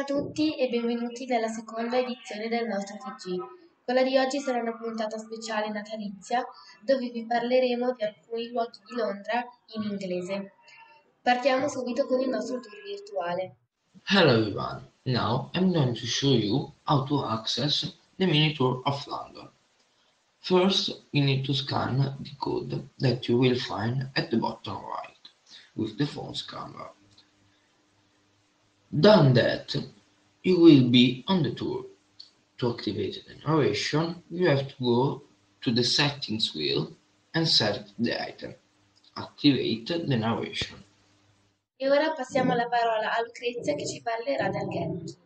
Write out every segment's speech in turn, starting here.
a tutti e benvenuti nella seconda edizione del nostro TG. Quella di oggi sarà una puntata speciale natalizia dove vi parleremo di alcuni luoghi di Londra in inglese. Partiamo subito con il nostro tour virtuale. Hello everyone, now I'm going to show you how to access the mini tour of London. First, you need to scan the code that you will find at the bottom right with the phone's camera. Done that, you will be on the tour. To activate the narration, you have to go to the settings wheel and select the item. Activate the narration. E ora passiamo la parola a Lucrezia che ci parlerà del Gatling.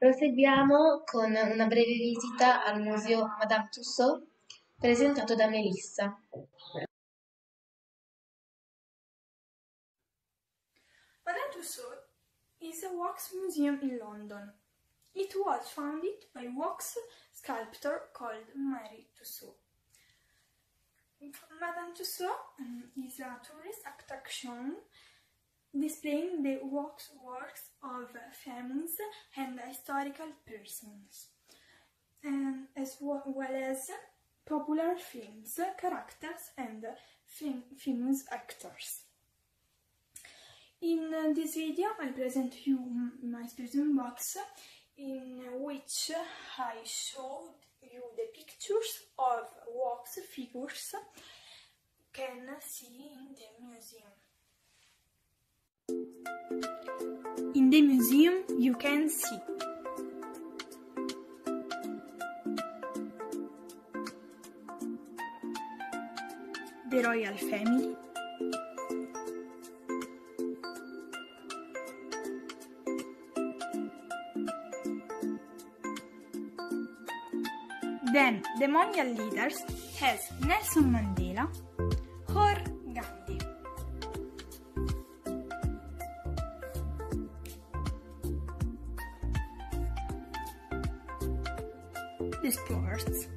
Proseguiamo con una breve visita al museo Madame Tussauds, presentato da Melissa. Madame Tussauds is a wax museum in London. It was founded by wax sculptor called Mary Tussauds. Madame Tussauds is a tourist attraction displaying the wax works of famous and historical persons, as well as popular films, characters and famous actors. In this video I present you my exhibition box in which I showed you the pictures of wax figures you can see in the museum. In the museum you can see the royal family, then the mondial leaders as Nelson Mandela or Gandhi. The sports,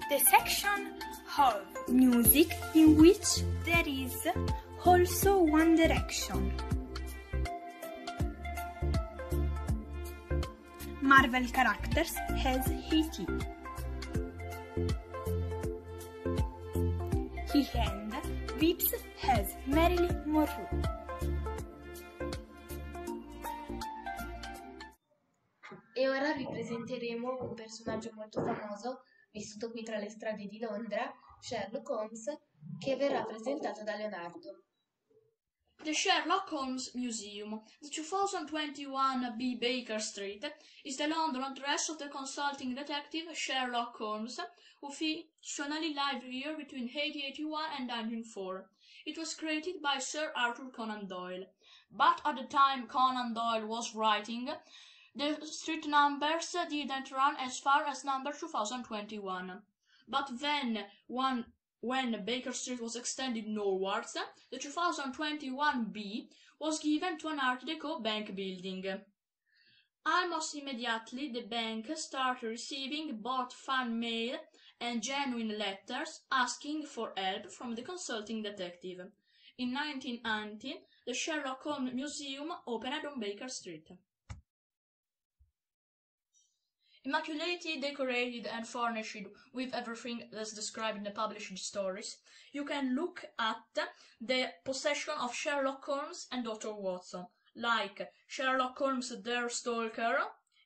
the section of music in which there is also One Direction. Marvel characters has E.T. He and Vips has Marilyn Monroe. E ora vi presenteremo un personaggio molto famoso, vissuto qui tra le strade di Londra, Sherlock Holmes, che verrà presentato da Leonardo. The Sherlock Holmes Museum, the 2021 B. Baker Street, is the London address of the consulting detective Sherlock Holmes, who fictionally lived here between 1881 and 1904. It was created by Sir Arthur Conan Doyle. But at the time Conan Doyle was writing, the street numbers didn't run as far as number 2021. But then, when Baker Street was extended northwards, the 2021B was given to an Art Deco bank building. Almost immediately, the bank started receiving both fan mail and genuine letters asking for help from the consulting detective. In 1990, the Sherlock Holmes Museum opened on Baker Street. Immaculately decorated and furnished with everything that's described in the published stories, you can look at the possession of Sherlock Holmes and Dr. Watson, like Sherlock Holmes the Stalker,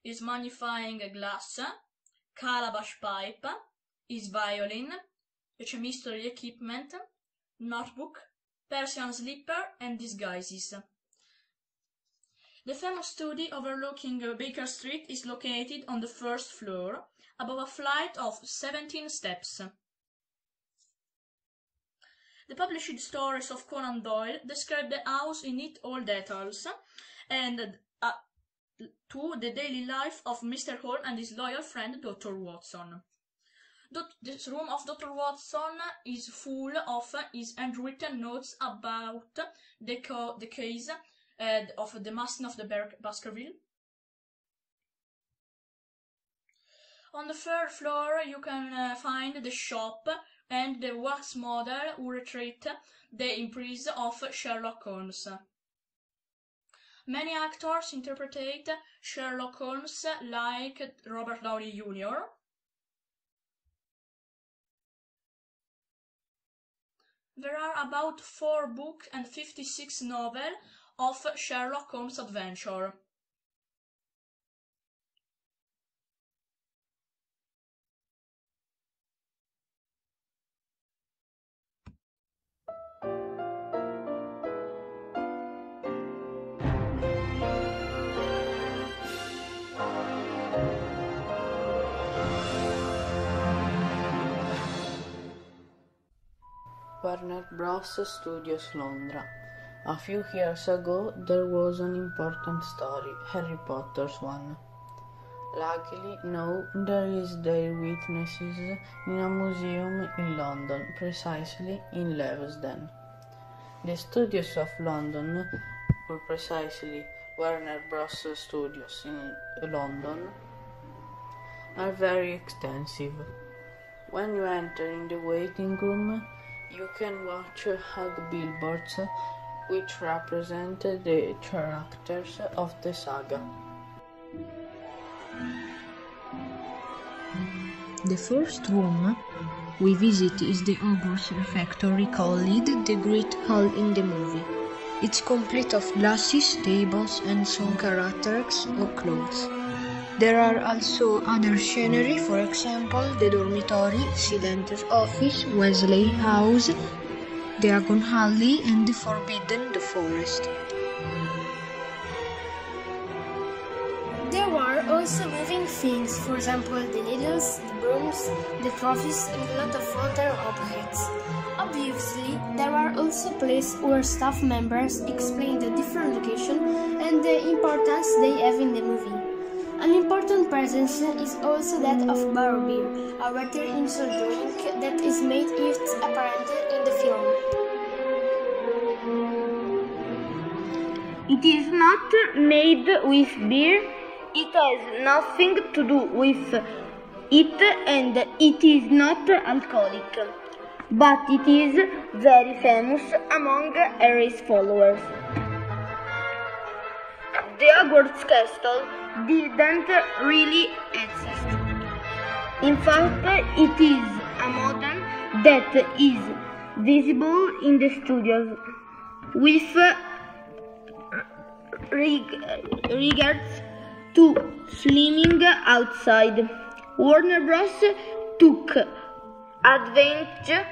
his magnifying glass, calabash pipe, his violin, the chemistry equipment, notebook, Persian slipper, and disguises. The famous study overlooking Baker Street is located on the first floor, above a flight of 17 steps. The published stories of Conan Doyle describe the house in all details, and to the daily life of Mr. Holmes and his loyal friend Dr. Watson. This room of Dr. Watson is full of his handwritten notes about the case of the Mastin of the Baskerville. On the third floor you can find the shop and the wax model who retreat the emprise of Sherlock Holmes. Many actors interpret Sherlock Holmes like Robert Downey Jr. There are about 4 books and 56 novels of Sherlock Holmes' adventure. Warner Bros. Studios Londra. A few years ago there was an important story, Harry Potter's one. Luckily now there is their witnesses in a museum in London, precisely in Levesden. The studios of London, or precisely Warner Bros. Studios in London, are very extensive. When you enter in the waiting room, you can watch hug billboards which represent the characters of the saga. The first room we visit is the Hogwarts refectory called the Great Hall in the movie. It's complete of glasses, tables and some characters or clothes. There are also other scenery, for example the dormitory, Silenter's office, Wesley House, Diagon Alley and the Forbidden Forest. There were also moving things, for example the needles, the brooms, the trophies and a lot of other objects. Obviously, there are also places where staff members explain the different locations and the importance they have in the movie. An important presence is also that of Barbeer, a rather insult drink that is made its apparent in the film. It is not made with beer, it has nothing to do with it and it is not alcoholic, but it is very famous among Harry's followers. The Hogwarts Castle didn't really exist. In fact, it is a model that is visible in the studios with regards to filming outside. Warner Bros. Took advantage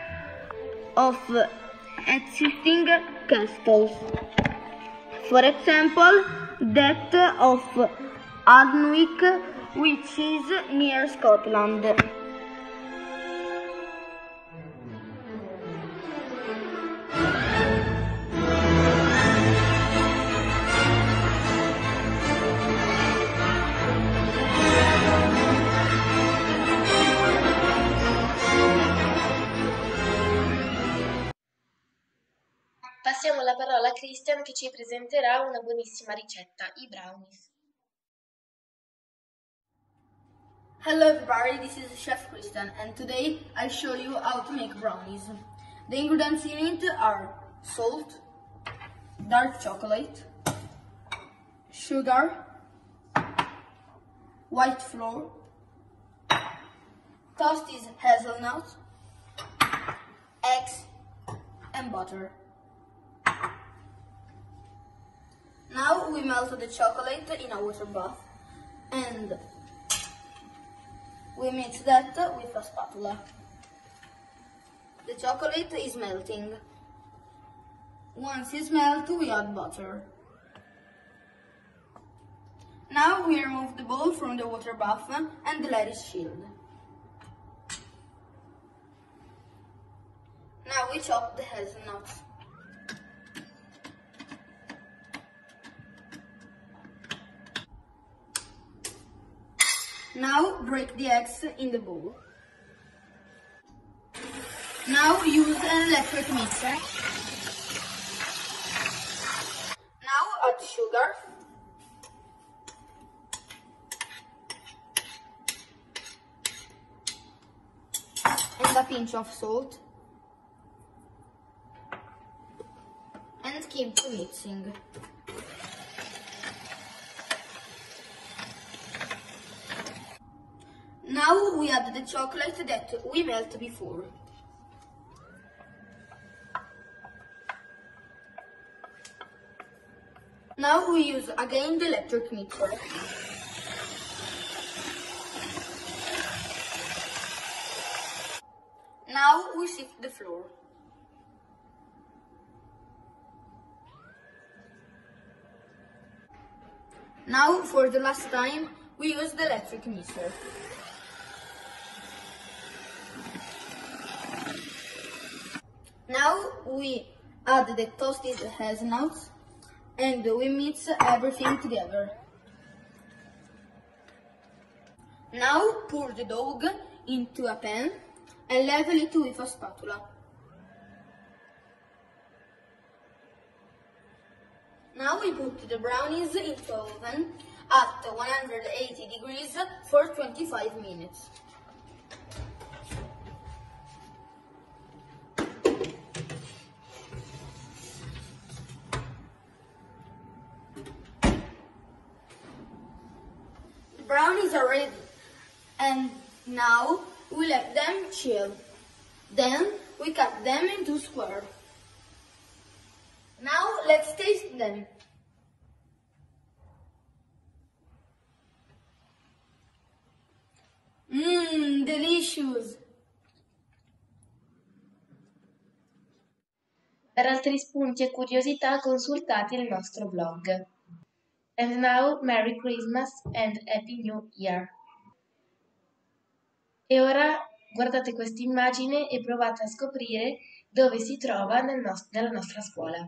of existing castles. For example, that of Alnwick, which is near Scotland. Passiamo la parola a Christian che ci presenterà una buonissima ricetta, i brownies. Hello everybody, this is Chef Christian and today I'll show you how to make brownies. The ingredients in it are salt, dark chocolate, sugar, white flour, toasted hazelnuts, eggs and butter. Now we melt the chocolate in a water bath and we mix that with a spatula. The chocolate is melting. Once it's melted, we add butter. Now we remove the bowl from the water bath and let it chill. Now we chop the hazelnuts. Now break the eggs in the bowl. Now use an electric mixer. Now add sugar. And a pinch of salt. And keep mixing. Now we add the chocolate that we melted before. Now we use again the electric mixer. Now we sift the flour. Now for the last time we use the electric mixer. Now we add the toasted hazelnuts and we mix everything together. Now pour the dough into a pan and level it with a spatula. Now we put the brownies into the oven at 180 degrees for 25 minutes. Brownies are ready and now we let them chill. Then we cut them into squares. Now let's taste them. Delicious! Per altri spunti e curiosità consultate il nostro blog. And now, Merry Christmas and Happy New Year! E ora guardate questa immagine e provate a scoprire dove si trova nella nostra scuola.